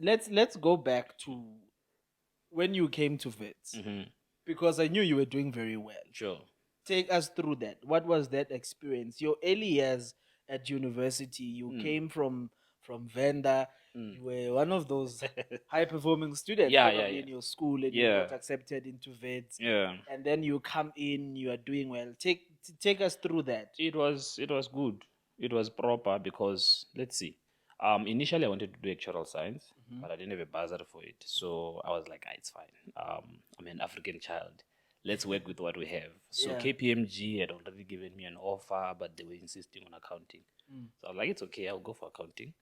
let's go back to when you came to Wits, because I knew you were doing very well. Sure. Take us through that. What was that experience? Your early years at university, you came from Venda. You were one of those high performing students Yeah, probably yeah. in your school, and you Yeah. got accepted into Wits. Yeah. And then you come in, you are doing well. Take us through that. It was good. It was proper because let's see. Initially I wanted to do actuarial science, but I didn't have a bursary for it. So I was like, ah, it's fine. I'm an African child. Let's work with what we have. So Yeah. KPMG had already given me an offer, but they were insisting on accounting. So I was like, it's okay, I'll go for accounting.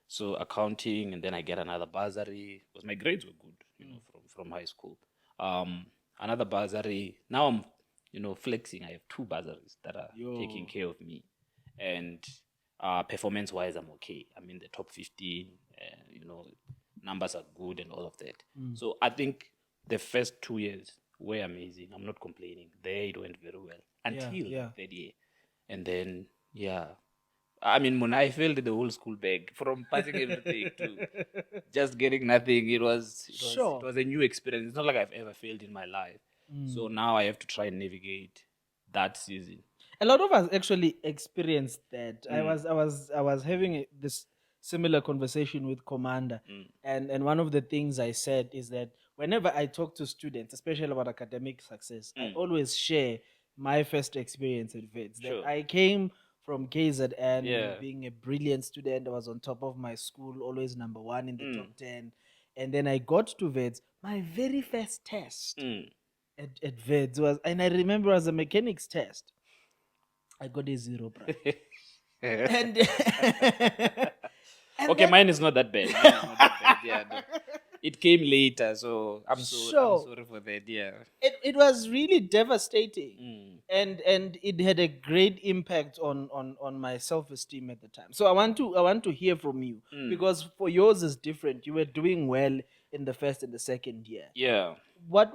So accounting, and then I get another bursary because my grades were good, from high school. Another bursary. Now I'm, flexing. I have two bursaries that are taking care of me, and performance-wise, I'm okay. I'm in the top 15. Numbers are good and all of that. So I think the first 2 years were amazing. I'm not complaining. There it went very well until yeah. the third year, and then yeah. I mean, when I failed the whole school bag from passing everything to just getting nothing, Sure. it was a new experience. It's not like I've ever failed in my life. So now I have to try and navigate that season. A lot of us actually experienced that. I was having this similar conversation with Commander, and one of the things I said is that whenever I talk to students, especially about academic success, I always share my first experience at Wits. That Sure. I came from KZN, Yeah. being a brilliant student. I was on top of my school, always number one in the top 10. And then I got to Wits. My very first test at Wits was, and I remember, as a mechanics test. I got a zero, bro. and, and Okay, then- mine is not that bad. Mine is not that bad. Yeah, no. It came later, so I'm Sure. sorry for that. Yeah. it was really devastating, and it had a great impact on my self-esteem at the time. So I want to hear from you, because for yours is different. You were doing well in the first and the second year. Yeah. What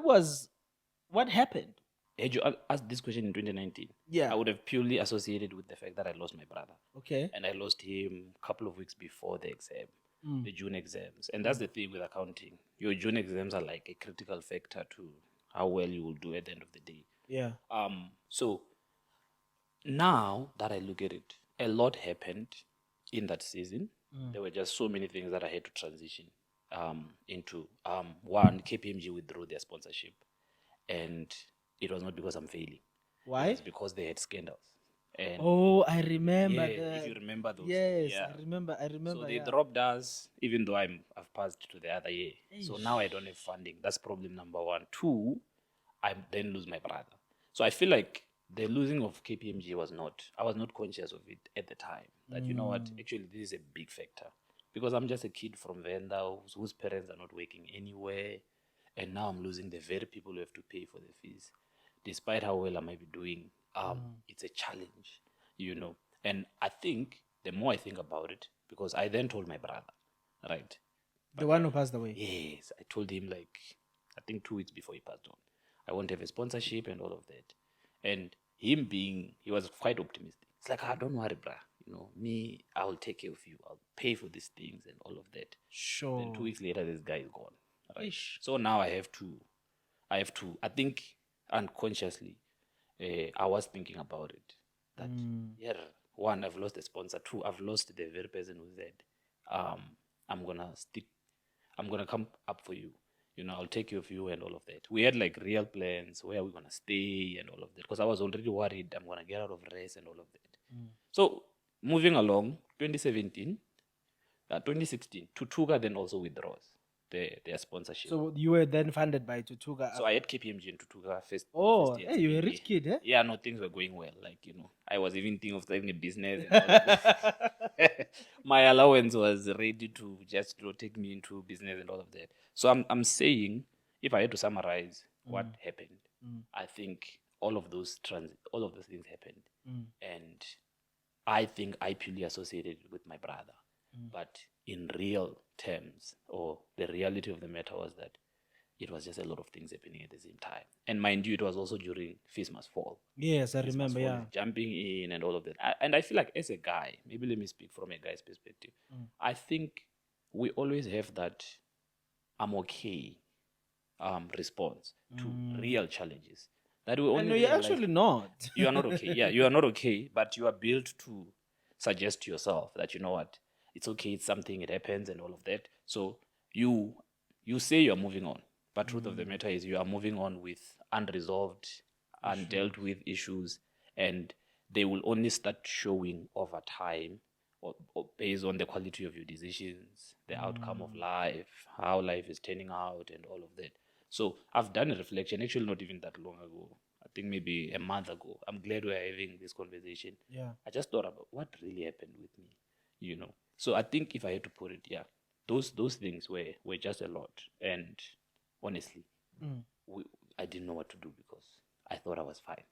happened? Had you asked this question in 2019, Yeah. I would have purely associated with the fact that I lost my brother. Okay. And I lost him a couple of weeks before the exam, the June exams. And that's the thing with accounting. Your June exams are like a critical factor to how well you will do at the end of the day. Yeah. So now that I look at it, a lot happened in that season. There were just so many things that I had to transition into. One, KPMG withdrew their sponsorship, and it was not because I'm failing. Why? It's because they had scandals. And Oh, I remember yeah, that. if you remember those. Yes, Yeah. I remember. So they Yeah. dropped us, even though I've passed to the other year. So now I don't have funding. That's problem number one. Two, I then lose my brother. So I feel like the losing of KPMG I was not conscious of it at the time. That, you know what, actually this is a big factor. Because I'm just a kid from Venda whose parents are not working anywhere. And now I'm losing the very people who have to pay for the fees. Despite how well I might be doing, it's a challenge, And I think the more I think about it, because I then told my brother, right? The one who passed away. Yes, I told him, like, I think 2 weeks before he passed on, I won't have a sponsorship and all of that. And he was quite optimistic. It's like, don't worry, bruh. Me, I'll take care of you. I'll pay for these things and all of that. Sure. Then 2 weeks later, this guy is gone. Right? So now I think unconsciously, I was thinking about it. That, one, I've lost a sponsor. Two, I've lost the very person who said, I'm gonna come up for you. I'll take care of you and all of that. We had like real plans. Where are we gonna stay and all of that? Because I was already worried I'm gonna get out of race and all of that. So moving along, 2017, 2016, Tutuga then also withdraws their sponsorship. So you were then funded by Tutuga. So I had KPMG and Tutuga first. Oh, first year, hey, you're a second rich year. kid, eh? Yeah, no, things were going well. Like, I was even thinking of starting a business. And all of that. My allowance was ready to just take me into business and all of that. So I'm saying, if I had to summarize what happened, I think all of those things happened, and I think I purely associated with my brother. But in real terms, or the reality of the matter was that it was just a lot of things happening at the same time. And mind you, it was also during Fees Must Fall. Yes, I Fees remember, Must Fall yeah. is jumping in and all of that. And I feel like as a guy, maybe let me speak from a guy's perspective, I think we always have that I'm okay response to real challenges that we And only no, you're realize actually not. you are not okay. Yeah, you are not okay, but you are built to suggest to yourself that, you know what, it's okay, it's something, it happens, and all of that. So you you say you're moving on, but truth of the matter is you are moving on with unresolved, undealt with issues, and they will only start showing over time, or based on the quality of your decisions, the outcome of life, how life is turning out, and all of that. So I've done a reflection, actually not even that long ago. I think maybe a month ago. I'm glad we're having this conversation. Yeah. I just thought about what really happened with me, you know. So I think if I had to put it, yeah, those things were just a lot. And honestly, Mm. I didn't know what to do because I thought I was fine.